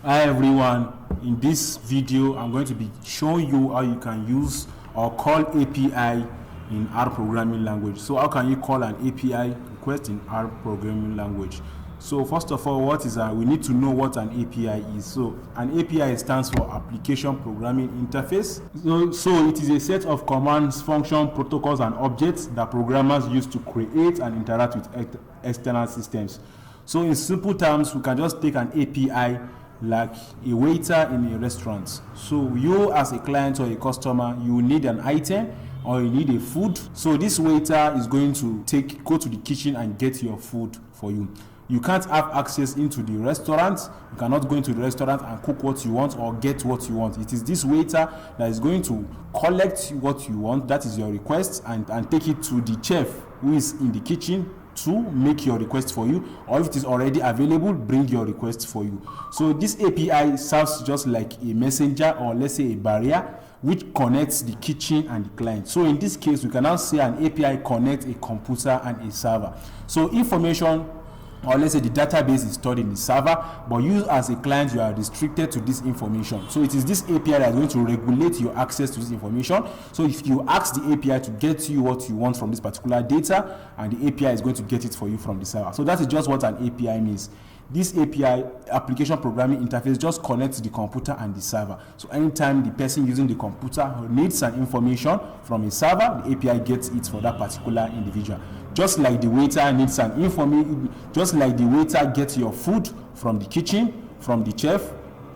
Hi everyone, in this video I'm going to be showing you how you can use or call API in R programming language. So how can you call an API request in R programming language? So first of all, we need to know what an API is. So an API stands for Application Programming Interface. So it is a set of commands, functions, protocols and objects that programmers use to create and interact with external systems. So in simple terms, we can just take an API like a waiter in a restaurant. So you as a client or a customer, you need an item or you need a food. So this waiter is going to go to the kitchen and get your food for you. You can't have access into the restaurant. You cannot go into the restaurant and cook what you want or get what you want. It is this waiter that is going to collect what you want, that is your request, and take it to the chef who is in the kitchen to make your request for you, or if it is already available, bring your request for you. So this API serves just like a messenger, or let's say a barrier, which connects the kitchen and the client. So in this case, we can now say an API connects a computer and a server. So information, or let's say the database, is stored in the server, but you as a client, you are restricted to this information. So it is this API that is going to regulate your access to this information. So if you ask the API to get you what you want from this particular data, and the API is going to get it for you from the server. So that is just what an API means. This API, application programming interface, just connects the computer and the server. So anytime the person using the computer needs an information from a server, the API gets it for that particular individual. Just like the waiter needs an information, just like the waiter gets your food from the kitchen, from the chef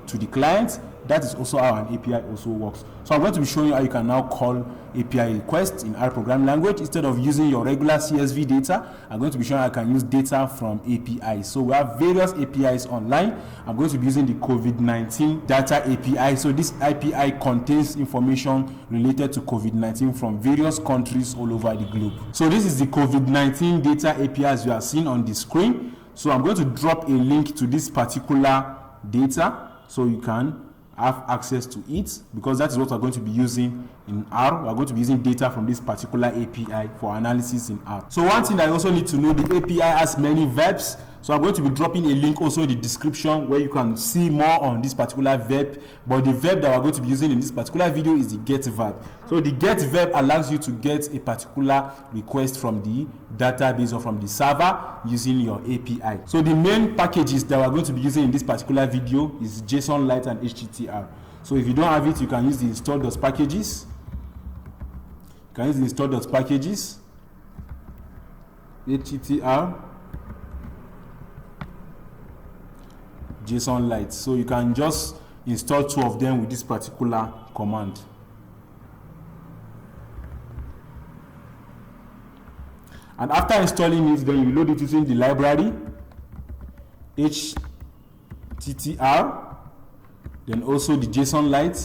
to the client, that is also how an API also works. So I'm going to be showing you how you can now call API requests in R programming language. Instead of using your regular CSV data, I'm going to be showing you how I can use data from APIs. So we have various APIs online. I'm going to be using the Covid19 data API. So this API contains information related to Covid-19 from various countries all over the globe. So this is the Covid-19 data API as you are seeing on the screen. So I'm going to drop a link to this particular data so you can have access to it, because that is what we're going to be using in R. We're going to be using data from this particular API for analysis in R. So one thing that you also need to know, the API has many verbs. So I'm going to be dropping a link also in the description where you can see more on this particular verb. But the verb that we're going to be using in this particular video is the get verb. So the get verb allows you to get a particular request from the database or from the server using your API. So the main packages that we're going to be using in this particular video is JSON, Lite, and HTTR. So if you don't have it, you can use the install.packages. You can use the install.packages, HTTR, JSON Lite. So you can just install two of them with this particular command. And after installing it, then you load it using the library HTTR, then also the JSON Lite.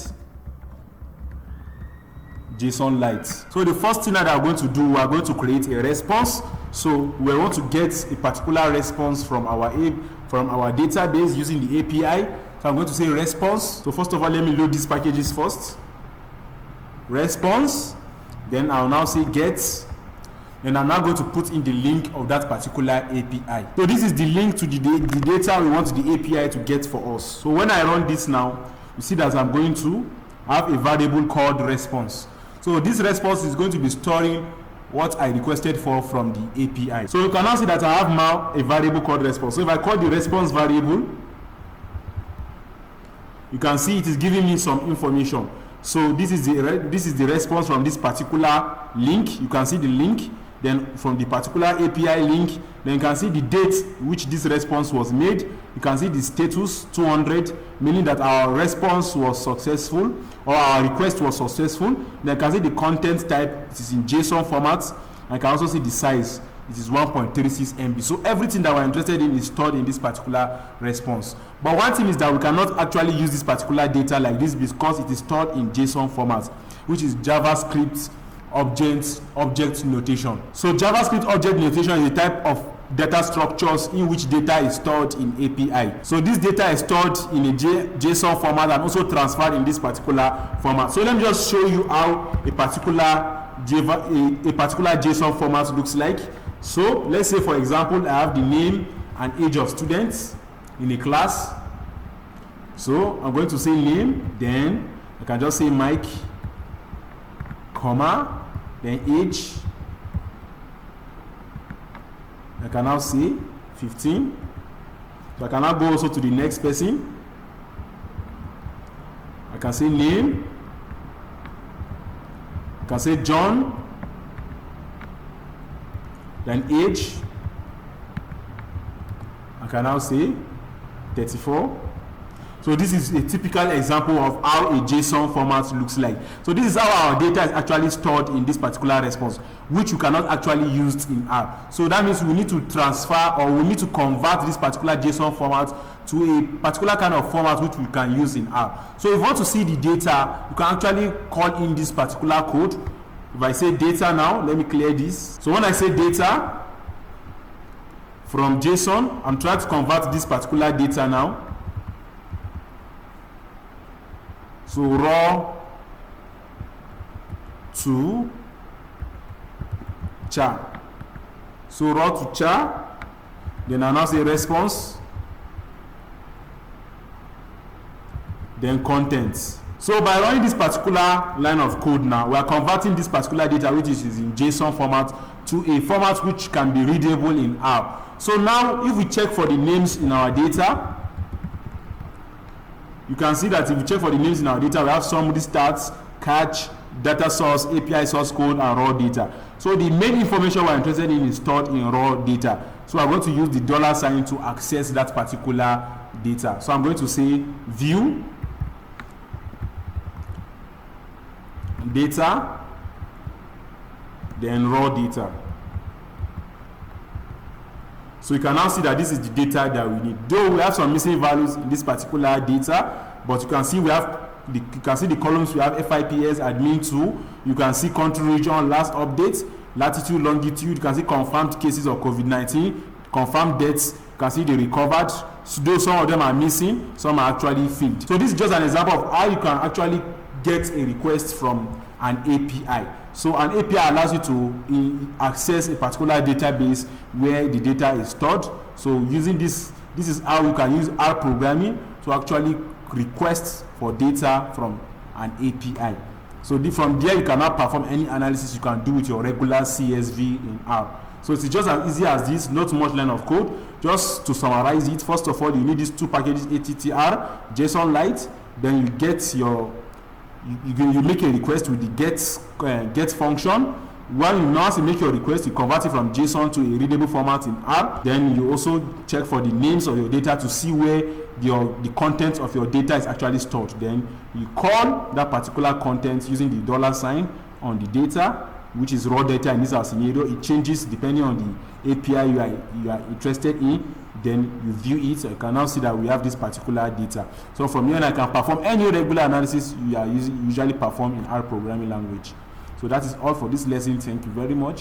So the first thing that we are going to do, we are going to create a response. So we want to get a particular response from our database using the API. So I'm going to say response. So first of all, let me load these packages first. Response. Then I'll now say get. And I'm now going to put in the link of that particular API. So this is the link to the data we want the API to get for us. So when I run this now, you see that I'm going to have a variable called response. So this response is going to be storing what I requested from the API. So you can now see that I have now a variable called response. So if I call the response variable, you can see it is giving me some information. So this is the response from this particular link. You can see the link. Then from the particular API link, then you can see the date which this response was made. You can see the status 200, meaning that our response was successful or our request was successful. Then you can see the content type, it is in JSON format. And you can also see the size, it is 1.36 MB. So everything that we're interested in is stored in this particular response. But one thing is that we cannot actually use this particular data like this because it is stored in JSON format, which is JavaScript object notation. So JavaScript object notation is a type of data structures in which data is stored in API. So this data is stored in a JSON format and also transferred in this particular format. So let me just show you how a particular JSON format looks like. So let's say, for example, I have the name and age of students in a class. So I'm going to say name, then I can just say Mike, comma, then age. I can now say 15. So I can now go also to the next person. I can say name. I can say John, then age. I can now say 34. So this is a typical example of how a JSON format looks like. So this is how our data is actually stored in this particular response, which you cannot actually use in R. So that means we need to transfer, or we need to convert this particular JSON format to a particular kind of format which we can use in R. So if you want to see the data, you can actually call in this particular code. If I say data now, let me clear this. So when I say data from JSON, I'm trying to convert this particular data now. So raw to char. So raw to char. Then I now say response. Then contents. So by running this particular line of code now, we are converting this particular data, which is in JSON format, to a format which can be readable in R. So now if we check for the names in our data, you can see that if you check for the names in our data, we have summary stats, catch, data source, API source code, and raw data. So the main information we're interested in is stored in raw data. So I'm going to use the $sign to access that particular data. So I'm going to say view data, then raw data. So you can now see that this is the data that we need. Though we have some missing values in this particular data, but you can see we have you can see the columns. We have FIPS, admin 2. You can see country, region, last update, latitude, longitude. You can see confirmed cases of COVID-19, confirmed deaths. You can see the recovered. So though some of them are missing, some are actually filled. So this is just an example of how you can actually get a request from an API. So an API allows you to access a particular database where the data is stored. So using this is how you can use R programming to actually request for data from an API. So from there you can now perform any analysis you can do with your regular CSV in R. So it's just as easy as this, not much line of code. Just to summarize it, first of all, you need these two packages, attr, JSONLite, then you get your you make a request with the get function. When you now make your request, you convert it from JSON to a readable format in R. Then you also check for the names of your data to see where the content of your data is actually stored. Then you call that particular content using the $sign on the data, which is raw data in this scenario. It changes depending on the API you are interested in. Then you view it. So you can now see that we have this particular data. So from here I can perform any regular analysis you are usually perform in R programming language. So that is all for this lesson. Thank you very much.